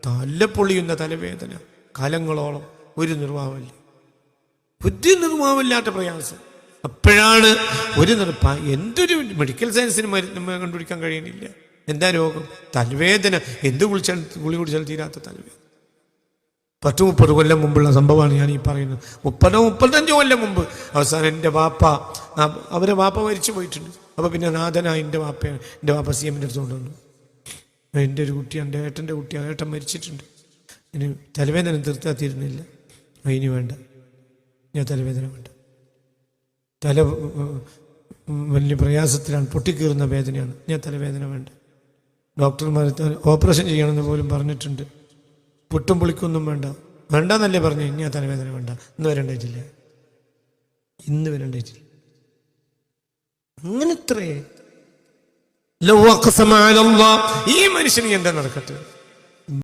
തലപ്പൊളിയുന്ന തലവേദന, കാലങ്ങളോളം ഒരു നിർവാഹമില്ല, ബുദ്ധി നിർവാഹമില്ലാത്ത പ്രയാസം. അപ്പോഴാണ് എന്തൊരു മെഡിക്കൽ സയൻസിന് മരുന്ന് കണ്ടുപിടിക്കാൻ കഴിയുന്നില്ല. എന്താ രോഗം? തലവേദന. എന്ത് ഗുളി കുടിച്ചാൽ തീരാത്ത തലവേദന. 10-30 കൊല്ലം മുമ്പുള്ള സംഭവമാണ് ഞാൻ ഈ പറയുന്നത്. 30-35 കൊല്ലം മുമ്പ് അവസാനം എൻ്റെ വാപ്പ, അവരെ വാപ്പ മരിച്ചു പോയിട്ടുണ്ട്. അപ്പോൾ പിന്നെ നാഥനായി എൻ്റെ വാപ്പ CM എടുത്തുകൊണ്ട് വന്നു. എൻ്റെ ഒരു കുട്ടിയാണ്, എൻ്റെ ഏട്ടൻ്റെ കുട്ടിയാണ്, ഏട്ടൻ മരിച്ചിട്ടുണ്ട്. ഇനി തലവേദന തീർത്താത്തിരുന്നില്ല. അതിന് വേണ്ട, ഞാൻ തലവേദന വേണ്ട, തല വലിയ പ്രയാസത്തിലാണ്, പൊട്ടിക്കീറുന്ന വേദനയാണ്, ഞാൻ തലവേദന വേണ്ട. ഡോക്ടർമാർ ഓപ്പറേഷൻ ചെയ്യണമെന്ന് പോലും പറഞ്ഞിട്ടുണ്ട്. പൊട്ടും പൊളിക്കൊന്നും വേണ്ടെന്നല്ലേ പറഞ്ഞു. ഞാൻ തലവേദന വേണ്ട, ഇന്ന് വരേണ്ടിട്ടില്ല. അങ്ങനെ ഇത്രേ ഈ മനുഷ്യന് എന്താ നടക്കട്ടെ.